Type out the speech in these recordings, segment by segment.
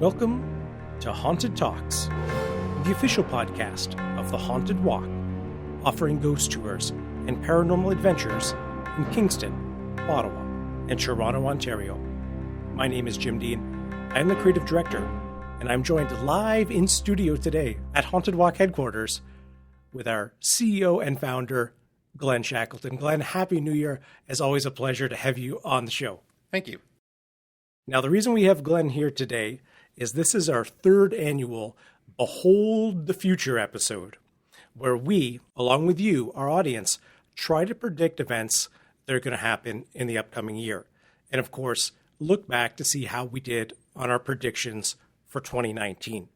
Welcome to Haunted Talks, the official podcast of the Haunted Walk, offering ghost tours and paranormal adventures in Kingston, Ottawa, and Toronto, Ontario. My name is Jim Dean. I am the creative director, and I'm joined live in studio today at Haunted Walk headquarters with our CEO and founder, Glen Shackleton. Glen, Happy New Year. As always, a pleasure to have you on the show. Thank you. Now, the reason we have Glen here today is this is our third annual Behold the Future episode, where we, along with you, our audience, try to predict events that are going to happen in the upcoming year. And of course, look back to see how we did on our predictions for 2019.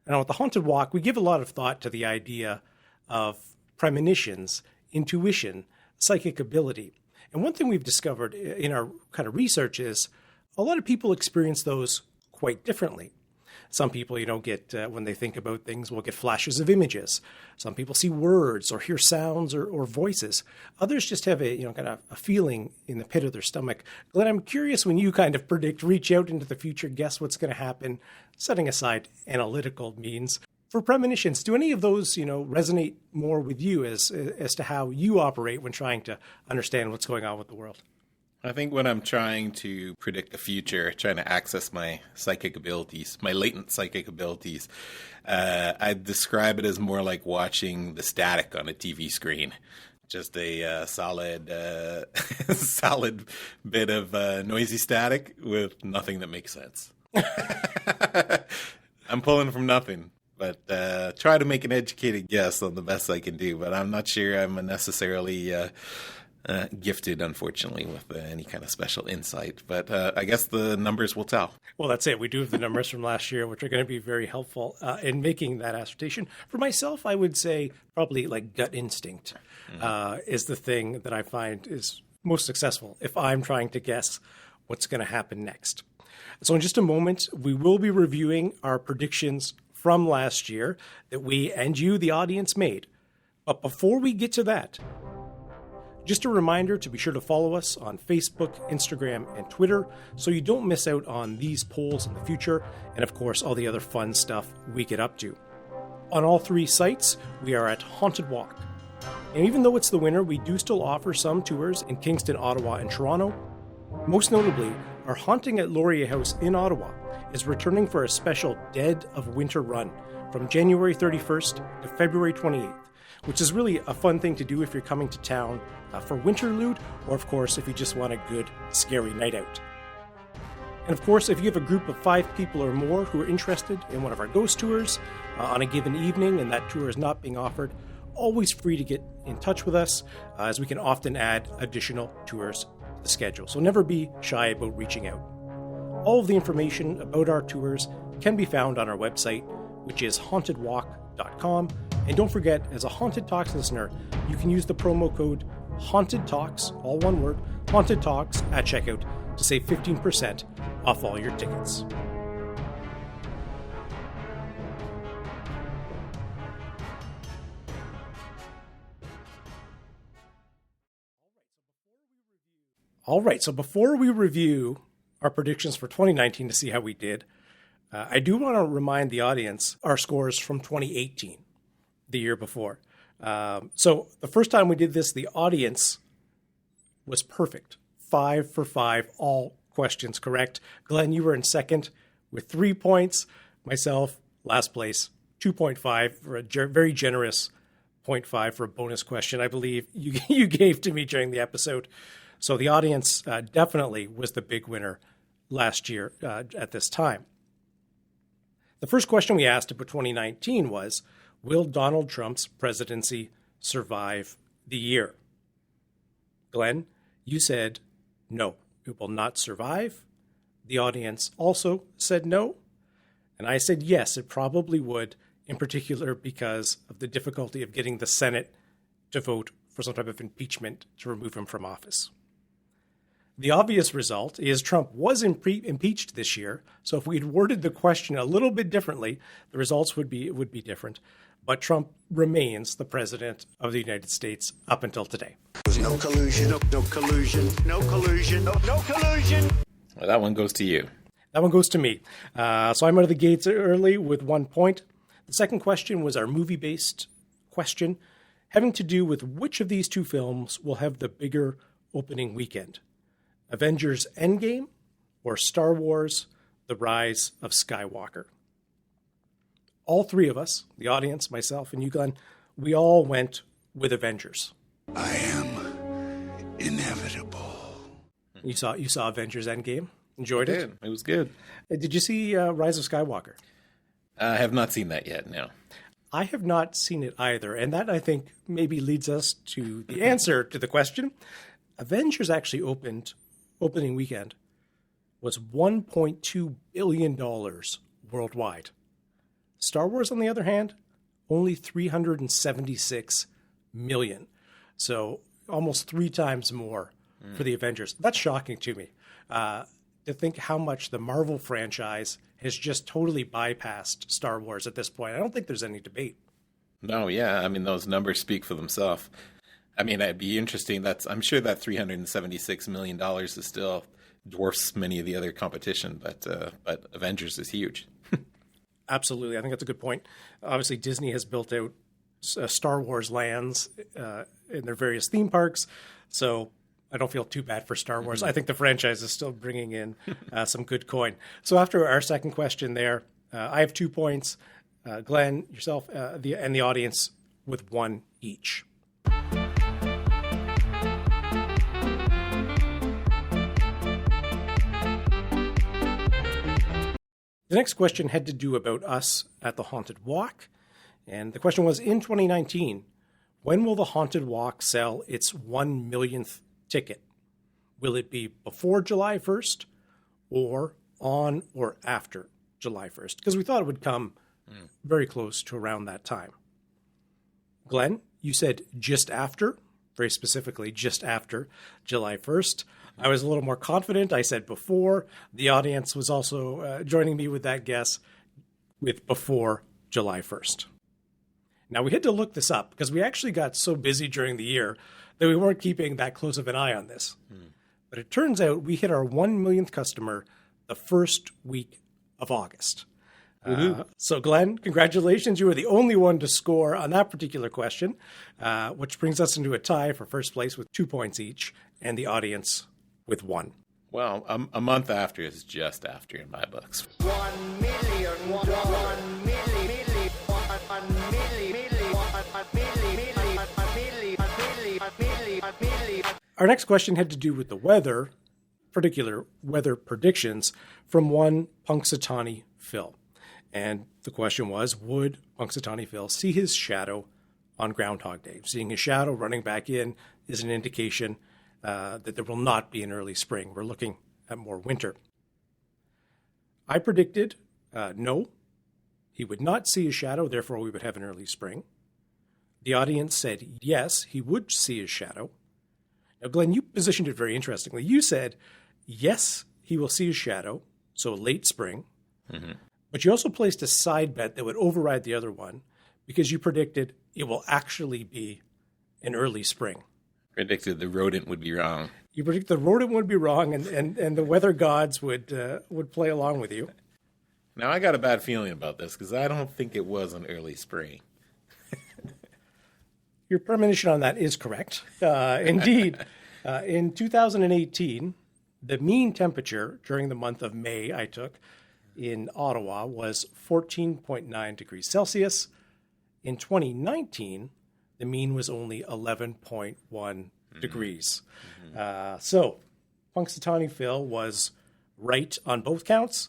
Now, at the Haunted Walk, we give a lot of thought to the idea of premonitions, intuition, psychic ability. And one thing we've discovered in our kind of research is a lot of people experience those quite differently. Some people, get, when they think about things, will get flashes of images. Some people see words or hear sounds or voices. Others just have a feeling in the pit of their stomach. Glen, I'm curious, when you kind of predict, reach out into the future, guess what's going to happen, setting aside analytical means. For premonitions, do any of those, resonate more with you as to how you operate when trying to understand what's going on with the world? I think when I'm trying to predict the future, trying to access my psychic abilities, my latent psychic abilities, I describe it as more like watching the static on a TV screen. Just a solid bit of noisy static with nothing that makes sense. I'm pulling from nothing, but try to make an educated guess on the best I can do. But I'm not sure I'm necessarily gifted, unfortunately, with any kind of special insight. But I guess the numbers will tell. Well, that's it. We do have the numbers from last year, which are going to be very helpful in making that assertion. For myself, I would say probably like gut instinct is the thing that I find is most successful if I'm trying to guess what's going to happen next. So in just a moment, we will be reviewing our predictions from last year that we and you, the audience, made. But before we get to that, just a reminder to be sure to follow us on Facebook, Instagram, and Twitter so you don't miss out on these polls in the future and, of course, all the other fun stuff we get up to. On all three sites, we are at Haunted Walk. And even though it's the winter, we do still offer some tours in Kingston, Ottawa, and Toronto. Most notably, our Haunting at Laurier House in Ottawa is returning for a special Dead of Winter run from January 31st to February 28th. Which is really a fun thing to do if you're coming to town for Winterlude, or of course, if you just want a good, scary night out. And of course, if you have a group of 5 people or more who are interested in one of our ghost tours on a given evening and that tour is not being offered, always free to get in touch with us, as we can often add additional tours to the schedule. So never be shy about reaching out. All of the information about our tours can be found on our website, which is hauntedwalk.com. And don't forget, as a Haunted Talks listener, you can use the promo code Haunted Talks, all one word, Haunted Talks at checkout to save 15% off all your tickets. All right, so before we review our predictions for 2019 to see how we did, I do want to remind the audience our scores from 2018. The year before. So the first time we did this, the audience was perfect. 5 for 5, all questions correct. Glen, you were in second with 3 points. Myself, last place, 2.5 for a very generous 0.5 for a bonus question, I believe you gave to me during the episode. So the audience definitely was the big winner last year at this time. The first question we asked about 2019 was, will Donald Trump's presidency survive the year? Glen, you said no, it will not survive. The audience also said no. And I said yes, it probably would, in particular because of the difficulty of getting the Senate to vote for some type of impeachment to remove him from office. The obvious result is Trump was impeached this year, so if we had worded the question a little bit differently, the results would be different. But Trump remains the president of the United States up until today. There's no collusion, no collusion, no collusion, no collusion. Well, that one goes to you. That one goes to me. So I'm out of the gates early with 1 point. The second question was our movie-based question, having to do with which of these two films will have the bigger opening weekend. Avengers Endgame or Star Wars The Rise of Skywalker. All three of us, the audience, myself, and you, Glenn, we all went with Avengers. I am inevitable. You saw Avengers Endgame? Enjoyed it? It was good. Did you see Rise of Skywalker? I have not seen that yet, no. I have not seen it either, and that, I think, maybe leads us to the answer to the question. Avengers actually opening weekend was $1.2 billion worldwide. Star Wars, on the other hand, only $376 million. So almost 3 times more for the Avengers. That's shocking to me, to think how much the Marvel franchise has just totally bypassed Star Wars at this point. I don't think there's any debate. No, yeah. I mean, those numbers speak for themselves. I mean, it'd be interesting. I'm sure that $376 million is still dwarfs many of the other competition, but Avengers is huge. Absolutely. I think that's a good point. Obviously, Disney has built out Star Wars lands in their various theme parks. So I don't feel too bad for Star Wars. I think the franchise is still bringing in some good coin. So after our second question there, I have 2 points. Glenn, yourself, and the audience with 1 each. The next question had to do about us at the Haunted Walk. And the question was, in 2019, when will the Haunted Walk sell its 1 millionth ticket? Will it be before July 1st or on or after July 1st? Because we thought it would come very close to around that time. Glenn, you said just after, very specifically just after July 1st. I was a little more confident. I said before. The audience was also joining me with that guess with before July 1st. Now, we had to look this up because we actually got so busy during the year that we weren't keeping that close of an eye on this. But it turns out we hit our 1 millionth customer the first week of August. So, Glenn, congratulations. You were the only one to score on that particular question, which brings us into a tie for first place with 2 points each, and the audience with 1. Well, a month after is just after in my books. 1 million, 1 million, 1 million. Our next question had to do with the weather, particular weather predictions from one Punxsutawney Phil. And the question was, would Punxsutawney Phil see his shadow on Groundhog Day? Seeing his shadow running back in is an indication that there will not be an early spring. We're looking at more winter. I predicted no, he would not see his shadow, therefore we would have an early spring. The audience said yes, he would see his shadow. Now, Glenn, you positioned it very interestingly. You said, yes, he will see his shadow, so late spring. Mm-hmm. But you also placed a side bet that would override the other one because you predicted it will actually be an early spring. Predicted the rodent would be wrong. You predicted the rodent would be wrong, and the weather gods would play along with you. Now, I got a bad feeling about this because I don't think it was an early spring. Your premonition on that is correct. Indeed, in 2018, the mean temperature during the month of May I took in Ottawa was 14.9 degrees Celsius. In 2019, the mean was only 11.1 degrees. So Punxsutawney Phil was right on both counts,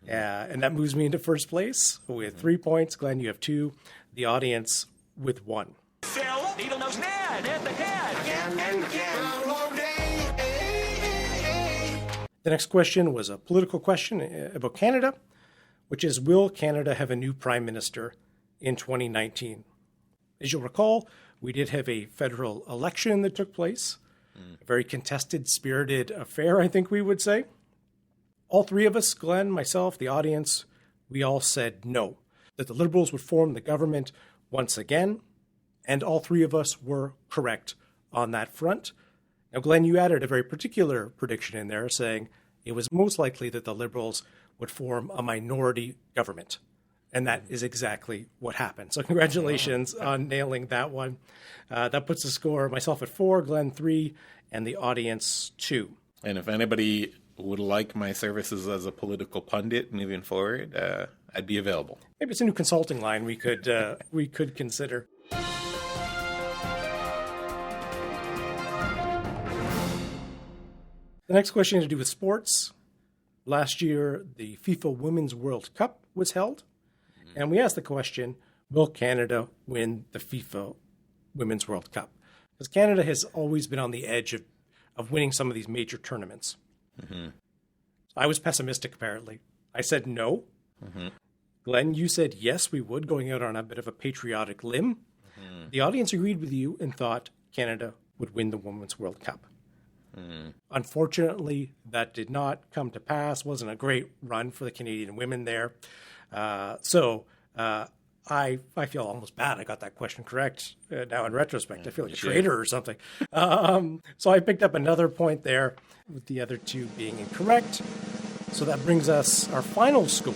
and that moves me into first place with 3 points. Glenn, you have 2. The audience with 1. Phil, needle nose Ned, head to head. Again and again. The next question was a political question about Canada, which is, will Canada have a new prime minister in 2019? As you'll recall, we did have a federal election that took place, a very contested, spirited affair, I think we would say. All three of us, Glenn, myself, the audience, we all said no, that the Liberals would form the government once again, and all three of us were correct on that front. Now, Glenn, you added a very particular prediction in there saying it was most likely that the Liberals would form a minority government. And that is exactly what happened. So congratulations on nailing that one. That puts the score, myself at 4, Glenn 3, and the audience 2. And if anybody would like my services as a political pundit moving forward, I'd be available. Maybe it's a new consulting line we could consider. The next question has to do with sports. Last year, the FIFA Women's World Cup was held. And we asked the question, will Canada win the FIFA Women's World Cup? Because Canada has always been on the edge of winning some of these major tournaments. Mm-hmm. I was pessimistic, apparently. I said no. Mm-hmm. Glenn, you said yes, we would, going out on a bit of a patriotic limb. Mm-hmm. The audience agreed with you and thought Canada would win the Women's World Cup. Mm-hmm. Unfortunately, that did not come to pass. Wasn't a great run for the Canadian women there. So I feel almost bad I got that question correct now in retrospect. I feel like a traitor or something. So I picked up another point there with the other two being incorrect. So that brings us our final score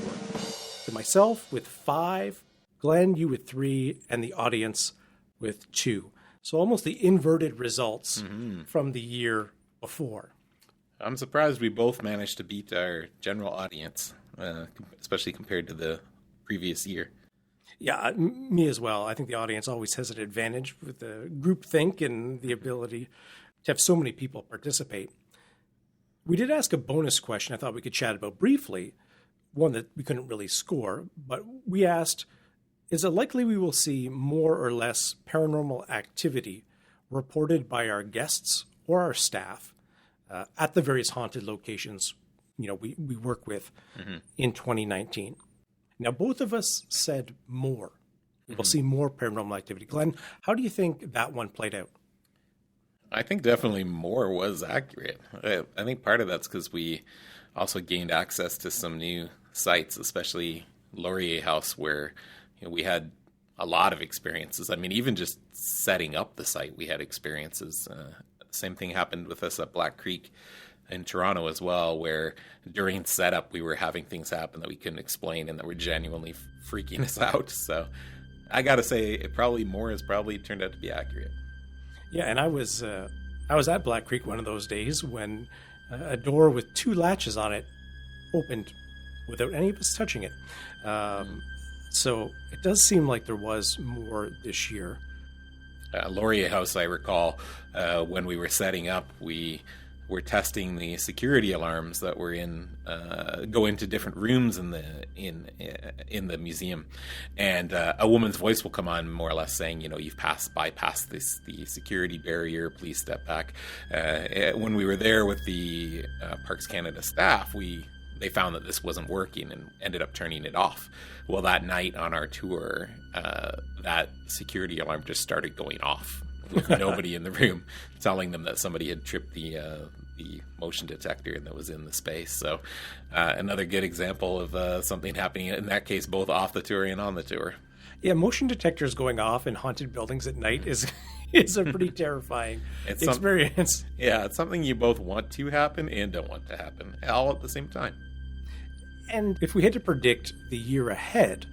to myself with 5, Glenn, you with 3, and the audience with 2. So almost the inverted results from the year before. I'm surprised we both managed to beat our general audience, especially compared to the previous year. Yeah, me as well. I think the audience always has an advantage with the groupthink and the ability to have so many people participate. We did ask a bonus question I thought we could chat about briefly, one that we couldn't really score, but we asked, is it likely we will see more or less paranormal activity reported by our guests or our staff at the various haunted locations we work with in 2019? Now, both of us said more. We'll see more paranormal activity. Glenn, how do you think that one played out? I think definitely more was accurate. I think part of that's because we also gained access to some new sites, especially Laurier House, where we had a lot of experiences. I mean, even just setting up the site, we had experiences. Same thing happened with us at Black Creek in Toronto as well, where during setup we were having things happen that we couldn't explain and that were genuinely freaking us out. So I got to say, it probably more has probably turned out to be accurate. Yeah, and I was at Black Creek one of those days when a door with 2 latches on it opened without any of us touching it. So it does seem like there was more this year. Laurier House, I recall, when we were setting up, we were testing the security alarms that were go into different rooms in the museum, and a woman's voice will come on, more or less saying, you've bypassed the security barrier. Please step back. When we were there with the Parks Canada staff, they found that this wasn't working and ended up turning it off. Well, that night on our tour, that security alarm just started going off with nobody in the room, telling them that somebody had tripped the motion detector that was in the space. So another good example of something happening, in that case, both off the tour and on the tour. Yeah, motion detectors going off in haunted buildings at night is a pretty terrifying experience. It's something you both want to happen and don't want to happen, all at the same time. And if we had to predict the year ahead,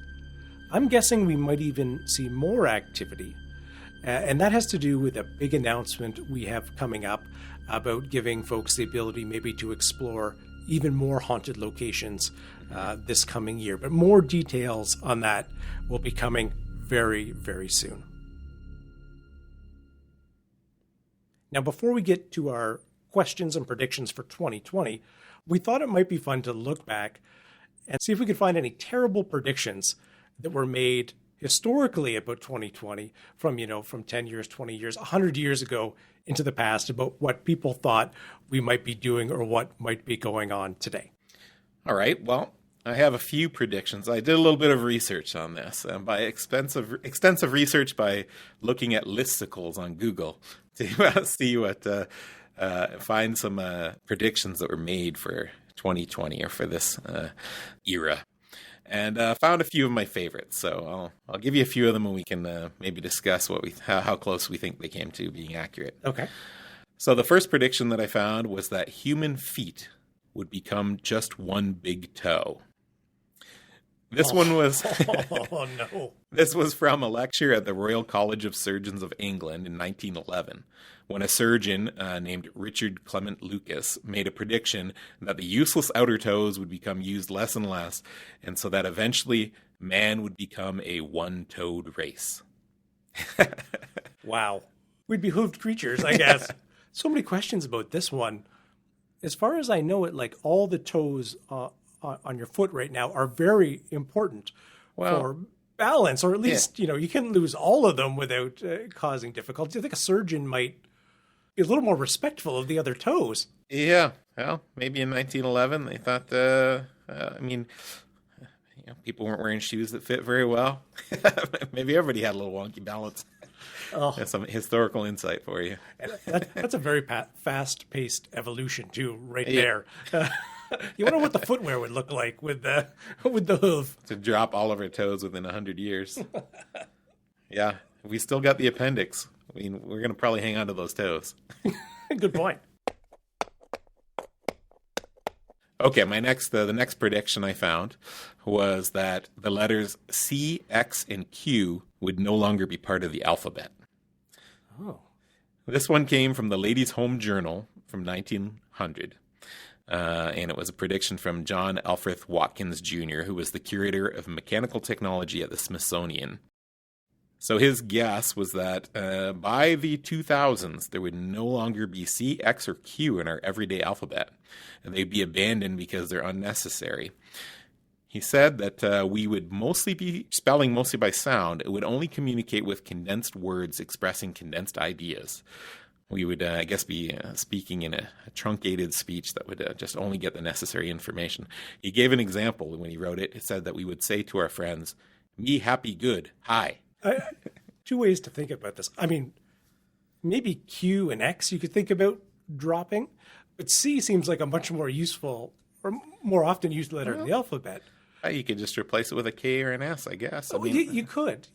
I'm guessing we might even see more activity. And that has to do with a big announcement we have coming up about giving folks the ability maybe to explore even more haunted locations this coming year. But more details on that will be coming very, very soon. Now, before we get to our questions and predictions for 2020, we thought it might be fun to look back and see if we could find any terrible predictions that were made historically about 2020 from 10 years, 20 years, 100 years ago into the past about what people thought we might be doing or what might be going on today. All right. Well, I have a few predictions. I did a little bit of research on this, by extensive research by looking at listicles on Google to see find some predictions that were made for 2020 or for this era. And found a few of my favorites. So I'll give you a few of them and we can maybe discuss how close we think they came to being accurate. Okay. So the first prediction that I found was that human feet would become just one big toe. This one was Oh, no. This was from a lecture at the Royal College of Surgeons of England in 1911, when a surgeon named Richard Clement Lucas made a prediction that the useless outer toes would become used less and less, and so that eventually man would become a one-toed race. Wow. We'd be hooved creatures, I guess. So many questions about this one. As far as I know it, like all the toes on your foot right now are very important for balance, or at least, you can lose all of them without causing difficulty. I think a surgeon might be a little more respectful of the other toes. Yeah, well, maybe in 1911 they thought, people weren't wearing shoes that fit very well. Maybe everybody had a little wonky balance. Oh. That's some historical insight for you. That's a very fast-paced evolution, too, right there. You wonder what the footwear would look like with the hoof. To drop all of our toes within 100 years. Yeah, we still got the appendix. I mean, we're going to probably hang on to those toes. Good point. Okay, the next prediction I found was that the letters C, X, and Q would no longer be part of the alphabet. Oh. This one came from the Ladies' Home Journal from 1900. And it was a prediction from John Alfred Watkins Jr., who was the curator of mechanical technology at the Smithsonian. So his guess was that by the 2000s, there would no longer be C, X, or Q in our everyday alphabet, and they'd be abandoned because they're unnecessary. He said that we would mostly be spelling mostly by sound. It would only communicate with condensed words expressing condensed ideas. We would, I guess, be speaking in a truncated speech that would just only get the necessary information. He gave an example when he wrote it. It said that we would say to our friends, "Me happy good, hi." Two ways to think about this. I mean, maybe Q and X you could think about dropping, but C seems like a much more useful or more often used letter in the alphabet. You could just replace it with a K or an S, I guess. You could.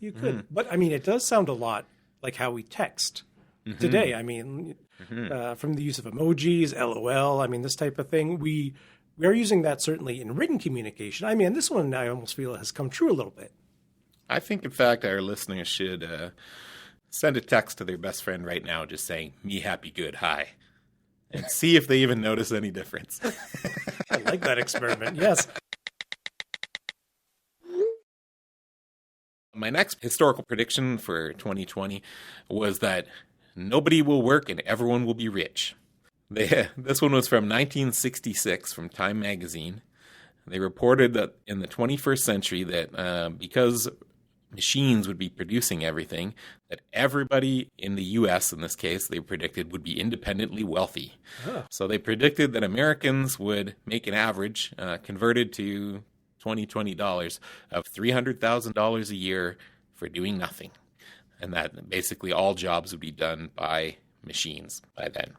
But, I mean, it does sound a lot like how we text today. I mean, from the use of emojis, LOL, I mean, this type of thing. We are using that certainly in written communication. I mean, this one I almost feel has come true a little bit. I think, in fact, our listeners should send a text to their best friend right now just saying, "Me happy good, hi," and see if they even notice any difference. I like that experiment, yes. My next historical prediction for 2020 was that nobody will work and everyone will be rich. This one was from 1966 from Time magazine. They reported that in the 21st century that because machines would be producing everything, that everybody in the U.S., in this case, they predicted would be independently wealthy. Oh. So they predicted that Americans would make an average, converted to $20 of $300,000 a year for doing nothing. And that basically all jobs would be done by machines by then.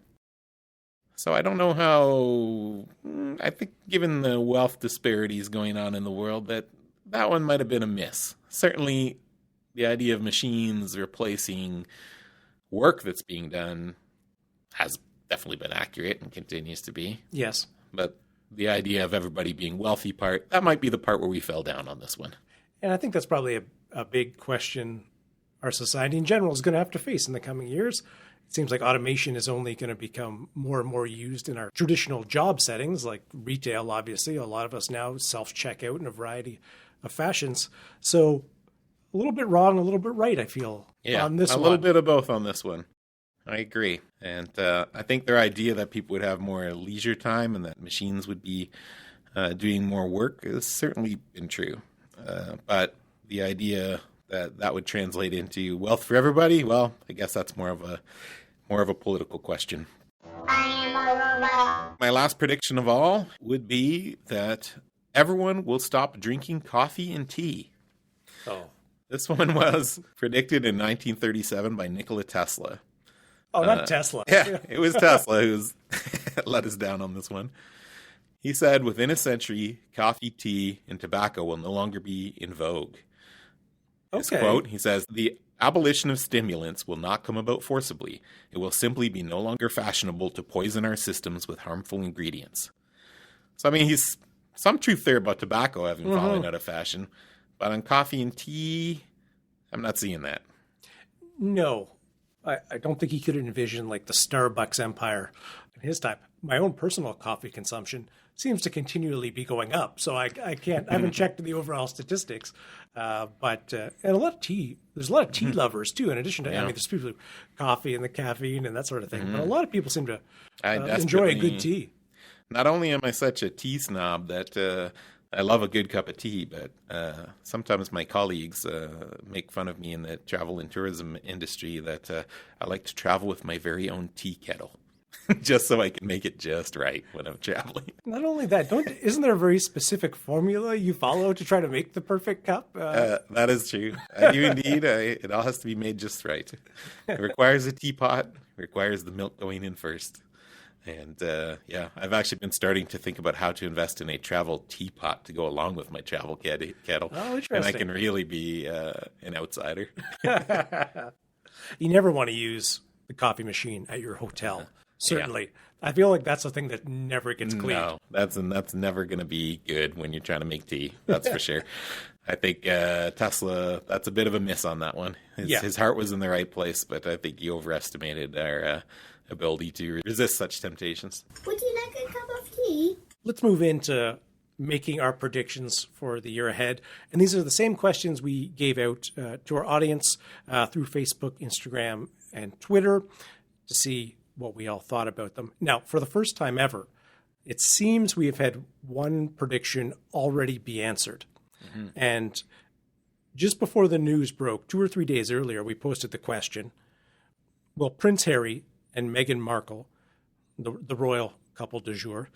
So I don't know how, I think given the wealth disparities going on in the world, that one might have been a miss. Certainly the idea of machines replacing work that's being done has definitely been accurate and continues to be. Yes. But the idea of everybody being wealthy part, that might be the part where we fell down on this one. And I think that's probably a big question our society in general is going to have to face in the coming years. It seems like automation is only going to become more and more used in our traditional job settings, like retail, obviously. A lot of us now self-checkout in a variety of fashions. So a little bit wrong, a little bit right, I feel, on this one. A little bit of both on this one. I agree. And I think their idea that people would have more leisure time and that machines would be doing more work has certainly been true. But the idea that would translate into wealth for everybody, well, I guess that's more of a political question. My last prediction of all would be that everyone will stop drinking coffee and tea. Oh. This one was predicted in 1937 by Nikola Tesla. Oh, not Tesla. Yeah, it was Tesla who's let us down on this one. He said, within a century, coffee, tea, and tobacco will no longer be in vogue. His quote, he says, "The abolition of stimulants will not come about forcibly. It will simply be no longer fashionable to poison our systems with harmful ingredients." So, I mean, he's some truth there about tobacco having fallen out of fashion. But on coffee and tea, I'm not seeing that. No, I don't think he could envision like the Starbucks empire in his time. My own personal coffee consumption seems to continually be going up. So I can't, I haven't checked the overall statistics. But and a lot of tea, there's a lot of tea lovers too, in addition to, I mean, there's people who coffee and the caffeine and that sort of thing. But a lot of people seem to enjoy a good tea. Not only am I such a tea snob that I love a good cup of tea, but sometimes my colleagues make fun of me in the travel and tourism industry that I like to travel with my very own tea kettle, just so I can make it just right when I'm traveling. Not only that, isn't there a very specific formula you follow to try to make the perfect cup? That is true. I do indeed. It all has to be made just right. It requires a teapot, requires the milk going in first. And I've actually been starting to think about how to invest in a travel teapot to go along with my travel kettle. Oh, interesting. And I can really be an outsider. You never want to use the coffee machine at your hotel. Certainly. Yeah. I feel like that's a thing that never gets cleaned. No, that's never going to be good when you're trying to make tea. That's for sure. I think Tesla, that's a bit of a miss on that one. His heart was in the right place, but I think he overestimated our ability to resist such temptations. Would you like a cup of tea? Let's move into making our predictions for the year ahead. And these are the same questions we gave out to our audience through Facebook, Instagram, and Twitter to see what we all thought about them. Now, for the first time ever, it seems we have had one prediction already be answered. Mm-hmm. And just before the news broke, 2 or 3 days earlier, we posted the question, will Prince Harry and Meghan Markle, the royal couple du jour,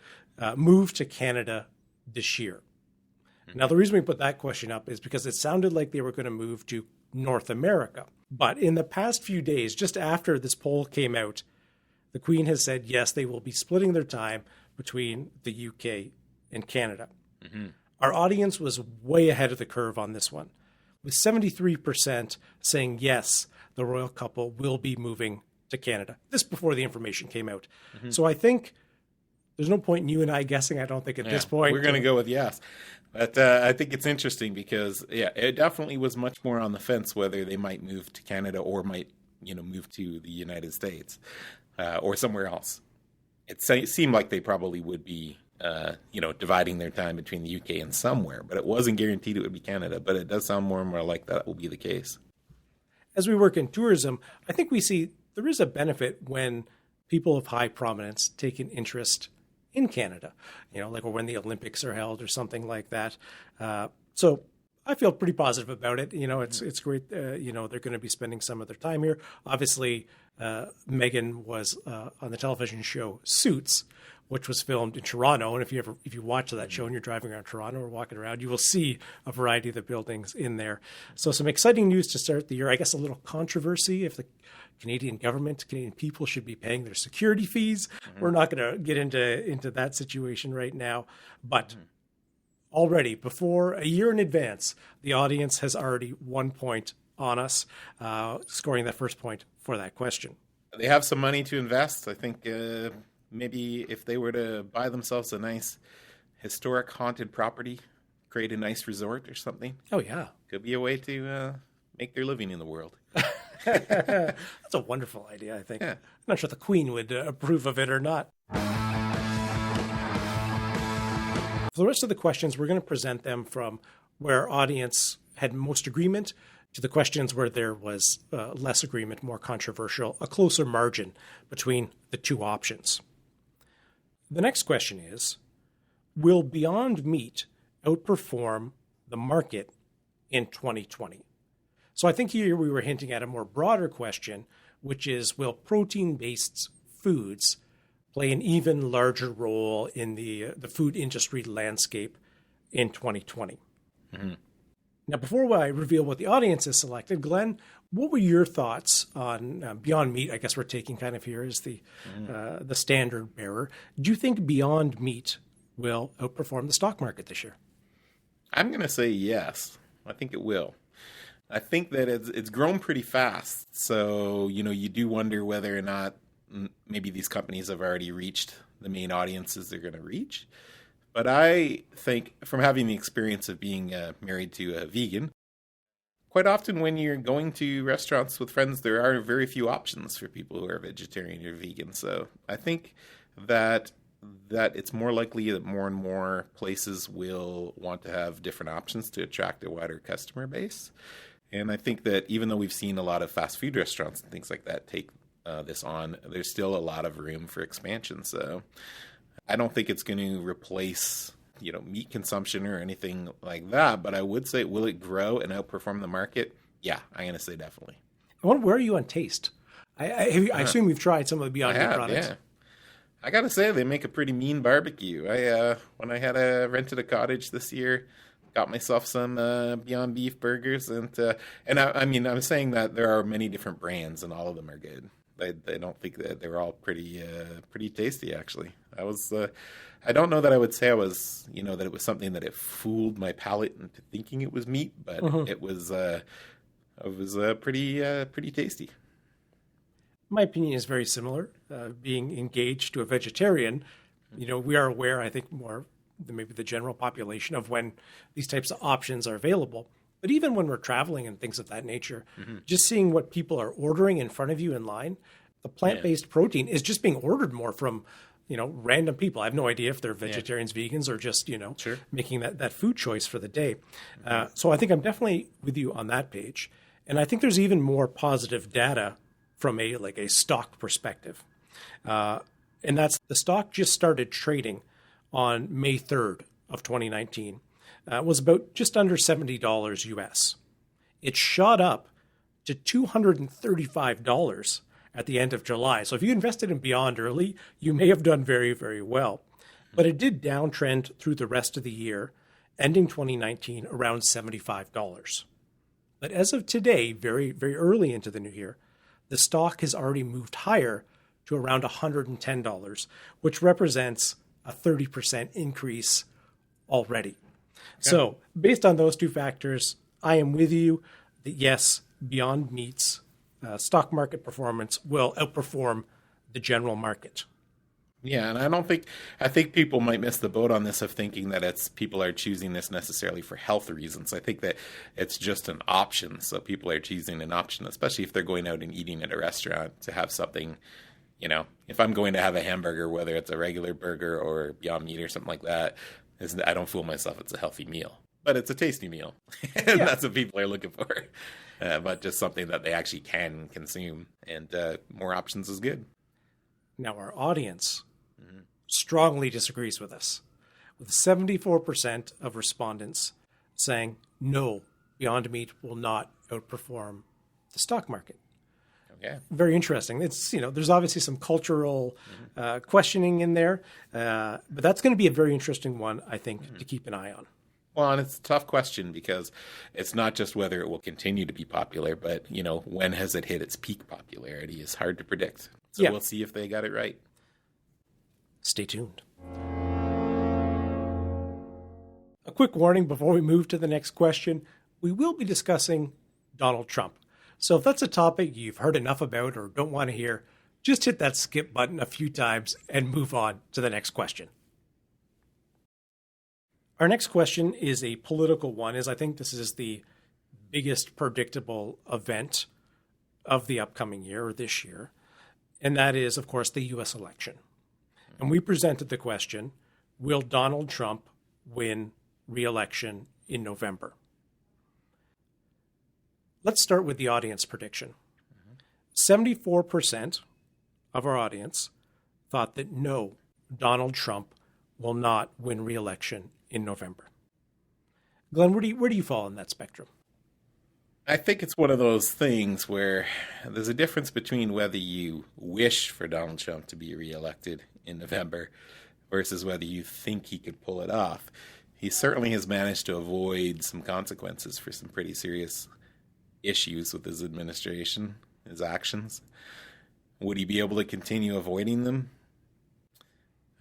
move to Canada this year? Mm-hmm. Now, the reason we put that question up is because it sounded like they were going to move to North America. But in the past few days, just after this poll came out, the Queen has said, yes, they will be splitting their time between the UK and Canada. Mm-hmm. Our audience was way ahead of the curve on this one, with 73% saying, yes, the royal couple will be moving to Canada. This before the information came out. Mm-hmm. So I think there's no point in you and I guessing. I don't think at this point. We're going to go with yes. But I think it's interesting because, it definitely was much more on the fence whether they might move to Canada or might, move to the United States or somewhere else. It seemed like they probably would be, dividing their time between the UK and somewhere, but it wasn't guaranteed it would be Canada. But it does sound more and more like that will be the case. As we work in tourism, I think we see there is a benefit when people of high prominence take an interest in Canada, like when the Olympics are held or something like that. So I feel pretty positive about it. It's great. They're going to be spending some of their time here. Obviously, Meghan was on the television show Suits, which was filmed in Toronto. And if you watch that show and you're driving around Toronto or walking around, you will see a variety of the buildings in there. So some exciting news to start the year. I guess a little controversy if the Canadian government, Canadian people should be paying their security fees. Mm-hmm. We're not going to get into that situation right now. But already, before a year in advance, the audience has already 1 point on us, scoring that first point for that question. They have some money to invest. I think maybe if they were to buy themselves a nice historic haunted property, create a nice resort or something. Oh, yeah. Could be a way to make their living in the world. That's a wonderful idea, I think. Yeah. I'm not sure the Queen would approve of it or not. For the rest of the questions, we're going to present them from where our audience had most agreement to the questions where there was less agreement, more controversial, a closer margin between the two options. The next question is, will Beyond Meat outperform the market in 2020? So I think here we were hinting at a more broader question, which is, will protein-based foods play an even larger role in the food industry landscape in 2020? Mm-hmm. Now, before I reveal what the audience has selected, Glenn, what were your thoughts on Beyond Meat? I guess we're taking kind of here as the standard bearer. Do you think Beyond Meat will outperform the stock market this year? I'm going to say yes. I think it will. I think that it's grown pretty fast. So, you do wonder whether or not maybe these companies have already reached the main audiences they're going to reach. But I think, from having the experience of being married to a vegan, quite often when you're going to restaurants with friends, there are very few options for people who are vegetarian or vegan. So I think that it's more likely that more and more places will want to have different options to attract a wider customer base. And I think that even though we've seen a lot of fast food restaurants and things like that take this on, there's still a lot of room for expansion. So I don't think it's going to replace, meat consumption or anything like that. But I would say, will it grow and outperform the market? Yeah, I'm going to say definitely. Where are you on taste? I assume you've tried some of the Beyond Meat products. Yeah. I got to say, they make a pretty mean barbecue. When I had rented a cottage this year, got myself some Beyond Beef burgers, and I'm saying that there are many different brands, and all of them are good. I don't think that they were all pretty tasty, actually. I don't know that I would say that it was something that it fooled my palate into thinking it was meat, but it was pretty tasty. My opinion is very similar. Being engaged to a vegetarian, we are aware, I think, more than maybe the general population of when these types of options are available. But even when we're traveling and things of that nature, just seeing what people are ordering in front of you in line, the plant-based protein is just being ordered more from, random people. I have no idea if they're vegetarians, vegans, or just, making that food choice for the day. So I think I'm definitely with you on that page. And I think there's even more positive data from a stock perspective. And that's the stock just started trading on May 3rd of 2019. Was about just under $70 US. It shot up to $235 at the end of July. So if you invested in Beyond early, you may have done very, very well. But it did downtrend through the rest of the year, ending 2019 around $75. But as of today, very, very early into the new year, the stock has already moved higher to around $110, which represents a 30% increase already. Okay. So based on those two factors, I am with you that yes, Beyond Meat's stock market performance will outperform the general market. Yeah, and I think people might miss the boat on this of thinking that people are choosing this necessarily for health reasons. I think that it's just an option. So people are choosing an option, especially if they're going out and eating at a restaurant to have something, if I'm going to have a hamburger, whether it's a regular burger or Beyond Meat or something like that, I don't fool myself. It's a healthy meal, but it's a tasty meal. And that's what people are looking for. But just something that they actually can consume, and more options is good. Now, our audience strongly disagrees with us, with 74% of respondents saying, no, Beyond Meat will not outperform the stock market. Okay. Very interesting. It's, there's obviously some cultural questioning in there, but that's going to be a very interesting one, I think, to keep an eye on. Well, and it's a tough question because it's not just whether it will continue to be popular, but, when has it hit its peak popularity is hard to predict. So we'll see if they got it right. Stay tuned. A quick warning before we move to the next question. We will be discussing Donald Trump. So if that's a topic you've heard enough about or don't want to hear, just hit that skip button a few times and move on to the next question. Our next question is a political one, as I think this is the biggest predictable event of the upcoming year or this year. And that is, of course, the U.S. election. And we presented the question, will Donald Trump win re-election in November? Let's start with the audience prediction. 74% of our audience thought that no, Donald Trump will not win re-election in November. Glenn, where do you fall on that spectrum? I think it's one of those things where there's a difference between whether you wish for Donald Trump to be reelected in November versus whether you think he could pull it off. He certainly has managed to avoid some consequences for some pretty serious issues with his administration, his actions. Would he be able to continue avoiding them?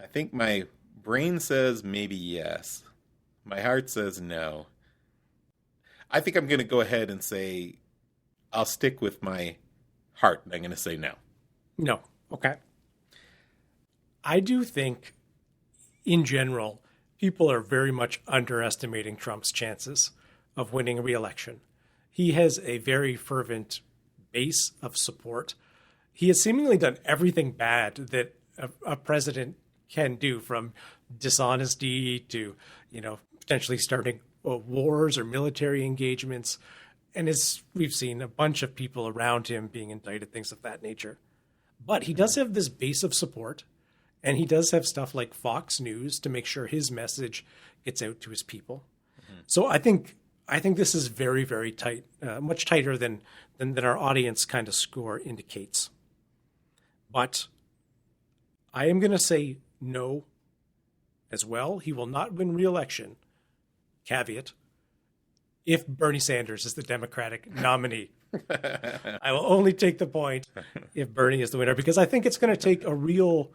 I think my brain says maybe yes. My heart says no. I think I'm going to go ahead and say I'll stick with my heart, and I'm going to say no. No. Okay. I do think, in general, people are very much underestimating Trump's chances of winning re-election. He has a very fervent base of support. He has seemingly done everything bad that a president can do, from dishonesty to, potentially starting wars or military engagements. And as we've seen, a bunch of people around him being indicted, things of that nature. But he does have this base of support, and he does have stuff like Fox News to make sure his message gets out to his people. Mm-hmm. So I think this is very, very tight, much tighter than our audience kind of score indicates. But I am going to say no as well. He will not win re-election. Caveat: if Bernie Sanders is the Democratic nominee. I will only take the point if Bernie is the winner, because I think it's going to take a real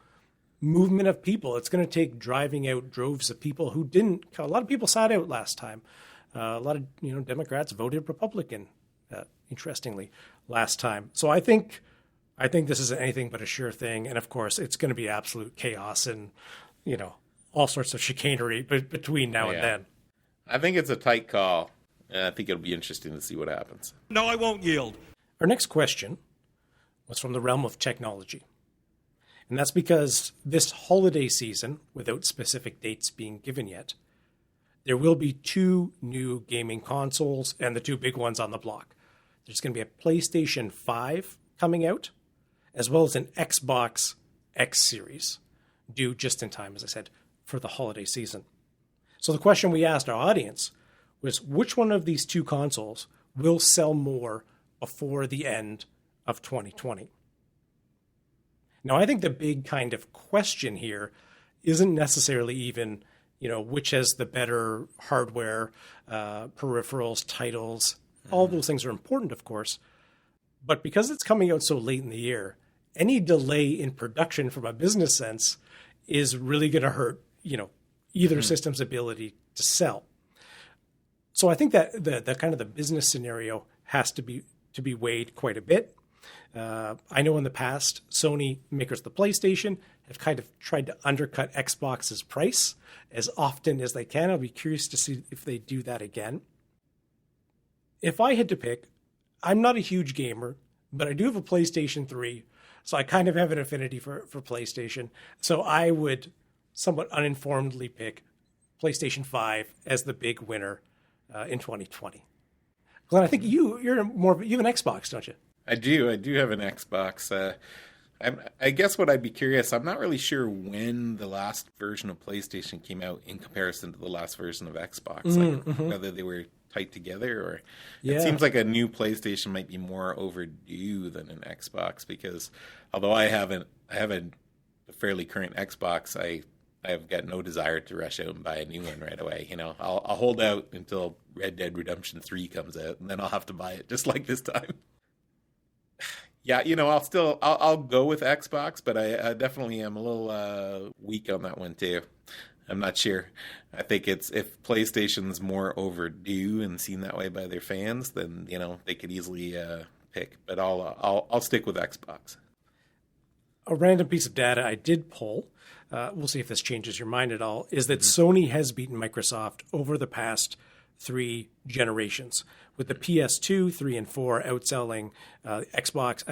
movement of people. It's going to take driving out droves of people who didn't. A lot of people sat out last time. A lot of Democrats voted Republican, interestingly, last time. So I think this is anything but a sure thing. And of course, it's going to be absolute chaos and all sorts of chicanery between now and then. I think it's a tight call. I think it'll be interesting to see what happens. No, I won't yield. Our next question was from the realm of technology. And that's because this holiday season, without specific dates being given yet, there will be 2 new gaming consoles, and the 2 big ones on the block. There's going to be a PlayStation 5 coming out, as well as an Xbox X Series, due just in time, as I said, for the holiday season. So the question we asked our audience was, which one of these 2 consoles will sell more before the end of 2020? Now, I think the big kind of question here isn't necessarily even, which has the better hardware, peripherals, titles. All those things are important, of course. But because it's coming out so late in the year, any delay in production from a business sense is really going to hurt, either system's ability to sell. So I think that the kind of the business scenario has to be weighed quite a bit. I know in the past, Sony, makers of the PlayStation, have kind of tried to undercut Xbox's price as often as they can. I'll be curious to see if they do that again. If I had to pick, I'm not a huge gamer, but I do have a PlayStation 3, so I kind of have an affinity for PlayStation. So I would somewhat uninformedly pick PlayStation 5 as the big winner in 2020. Glenn, I think you have an Xbox, don't you? I do have an Xbox. I guess what I'd be curious, I'm not really sure when the last version of PlayStation came out in comparison to the last version of Xbox, whether they were tight together or it seems like a new PlayStation might be more overdue than an Xbox, because although I have a fairly current Xbox, I've got no desire to rush out and buy a new one right away. I'll hold out until Red Dead Redemption 3 comes out, and then I'll have to buy it just like this time. Yeah, I'll go with Xbox, but I definitely am a little weak on that one too. I'm not sure. I think if PlayStation's more overdue and seen that way by their fans, then they could easily pick. But I'll stick with Xbox. A random piece of data I did pull, we'll see if this changes your mind at all, is that Sony has beaten Microsoft over the past 3 generations, with the PS2, 3, and 4 outselling Xbox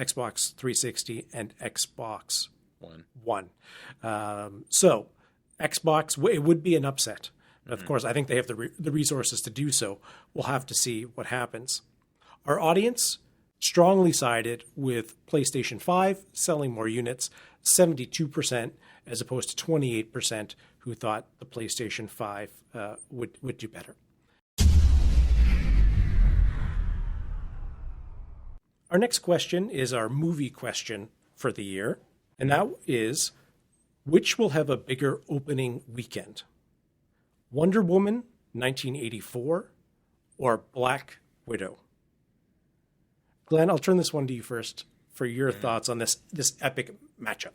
360, and Xbox One. So Xbox, it would be an upset. Of course, I think they have the resources to do so. We'll have to see what happens. Our audience strongly sided with PlayStation 5 selling more units, 72% as opposed to 28% who thought the PlayStation 5 would do better. Our next question is our movie question for the year, and that is, which will have a bigger opening weekend? Wonder Woman 1984 or Black Widow? Glenn, I'll turn this one to you first for your thoughts on this epic matchup.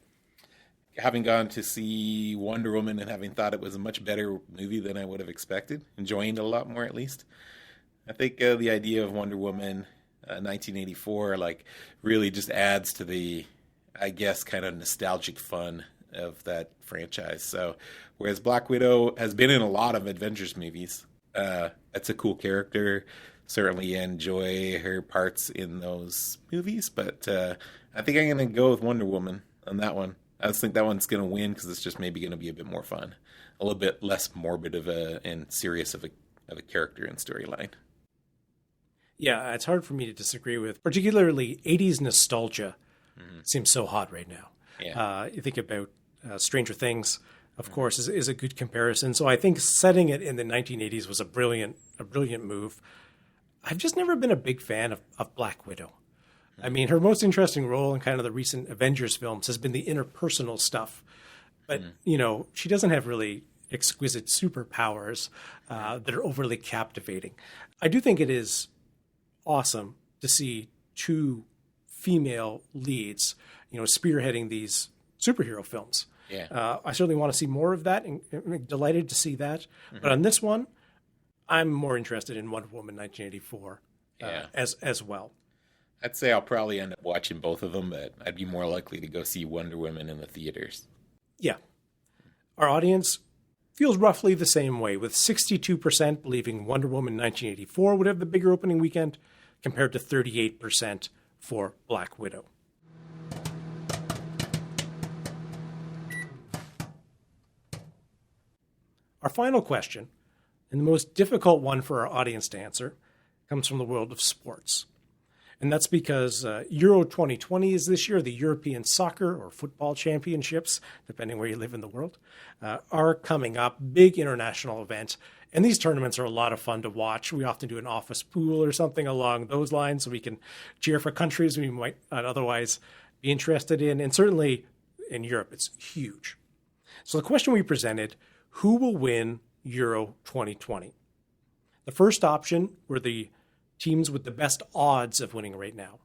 Having gone to see Wonder Woman and having thought it was a much better movie than I would have expected, enjoying it a lot more at least, I think the idea of Wonder Woman 1984 really just adds to the, I guess, kind of nostalgic fun of that franchise. So, whereas Black Widow has been in a lot of Avengers movies, it's a cool character. Certainly enjoy her parts in those movies, but I think I'm going to go with Wonder Woman on that one. I just think that one's going to win because it's just maybe going to be a bit more fun, a little bit less morbid and serious of a character and storyline. Yeah, it's hard for me to disagree with. Particularly 80s nostalgia seems so hot right now. Yeah. You think about Stranger Things, of course, is a good comparison. So I think setting it in the 1980s was a brilliant move. I've just never been a big fan of Black Widow. I mean, her most interesting role in kind of the recent Avengers films has been the interpersonal stuff. But, she doesn't have really exquisite superpowers that are overly captivating. I do think it is awesome to see two female leads, spearheading these superhero films. Yeah. I certainly want to see more of that, and I'm delighted to see that. But on this one, I'm more interested in Wonder Woman 1984 as well. I'd say I'll probably end up watching both of them, but I'd be more likely to go see Wonder Woman in the theaters. Yeah. Our audience feels roughly the same way, with 62% believing Wonder Woman 1984 would have the bigger opening weekend, compared to 38% for Black Widow. Our final question, and the most difficult one for our audience to answer, comes from the world of sports. And that's because Euro 2020 is this year. The European Soccer or Football Championships, depending where you live in the world, are coming up. Big international event. And these tournaments are a lot of fun to watch. We often do an office pool or something along those lines so we can cheer for countries we might not otherwise be interested in. And certainly in Europe, it's huge. So the question we presented, who will win Euro 2020? The first option were the teams with the best odds of winning right now,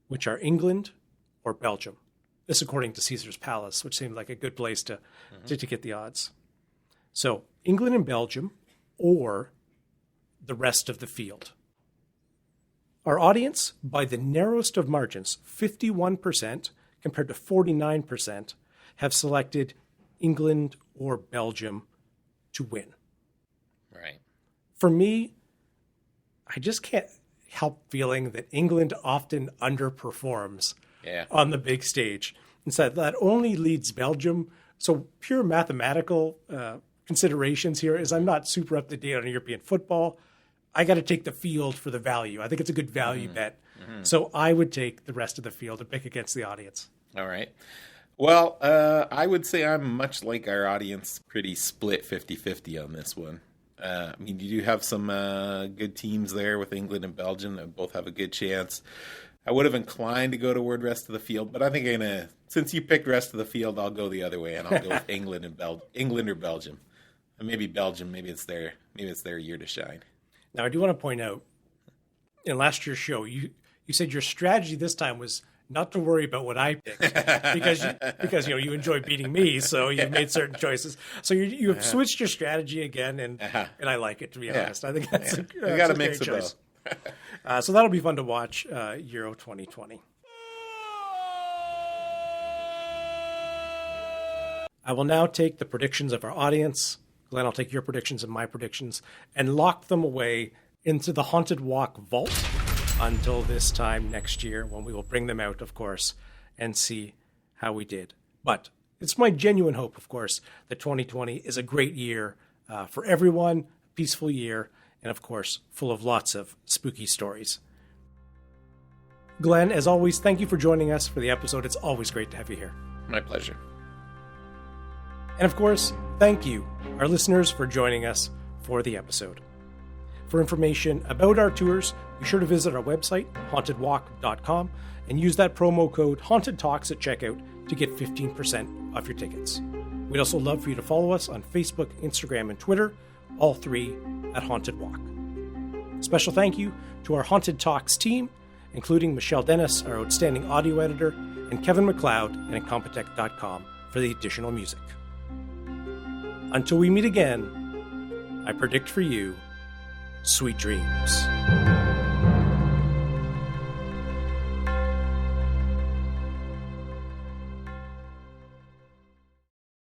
which are England or Belgium. This according to Caesar's Palace, which seemed like a good place to get the odds. So England and Belgium or the rest of the field. Our audience, by the narrowest of margins, 51% compared to 49%, have selected England or Belgium to win. Right. For me, I just can't help feeling that England often underperforms on the big stage. And so that only leads Belgium. So pure mathematical considerations here is I'm not super up to date on European football. I got to take the field for the value. I think it's a good value bet. So I would take the rest of the field and pick against the audience. All right. Well, I would say I'm much like our audience, pretty split 50-50 on this one. I mean, you do have some good teams there with England and Belgium that both have a good chance. I would have inclined to go toward rest of the field, but I think since you picked rest of the field, I'll go the other way, and I'll go with England or Belgium. And maybe Belgium, maybe it's their year to shine. Now, I do want to point out, in last year's show, you said your strategy this time was not to worry about what I picked because you enjoy beating me, so you've made certain choices. So you have switched your strategy again, and I like it, to be honest. I think that's a great choice. So that'll be fun to watch, Euro 2020. I will now take the predictions of our audience. Glenn, I'll take your predictions and my predictions and lock them away into the Haunted Walk vault until this time next year, when we will bring them out, of course, and see how we did. But it's my genuine hope, of course, that 2020 is a great year for everyone, a peaceful year, and of course, full of lots of spooky stories. Glenn, as always, thank you for joining us for the episode. It's always great to have you here. My pleasure. And of course, thank you, our listeners, for joining us for the episode. For information about our tours, be sure to visit our website, hauntedwalk.com, and use that promo code HauntedTalks at checkout to get 15% off your tickets. We'd also love for you to follow us on Facebook, Instagram, and Twitter, all three at Haunted Walk. Special thank you to our Haunted Talks team, including Michelle Dennis, our outstanding audio editor, and Kevin McLeod at Incompetech.com for the additional music. Until we meet again, I predict for you, sweet dreams.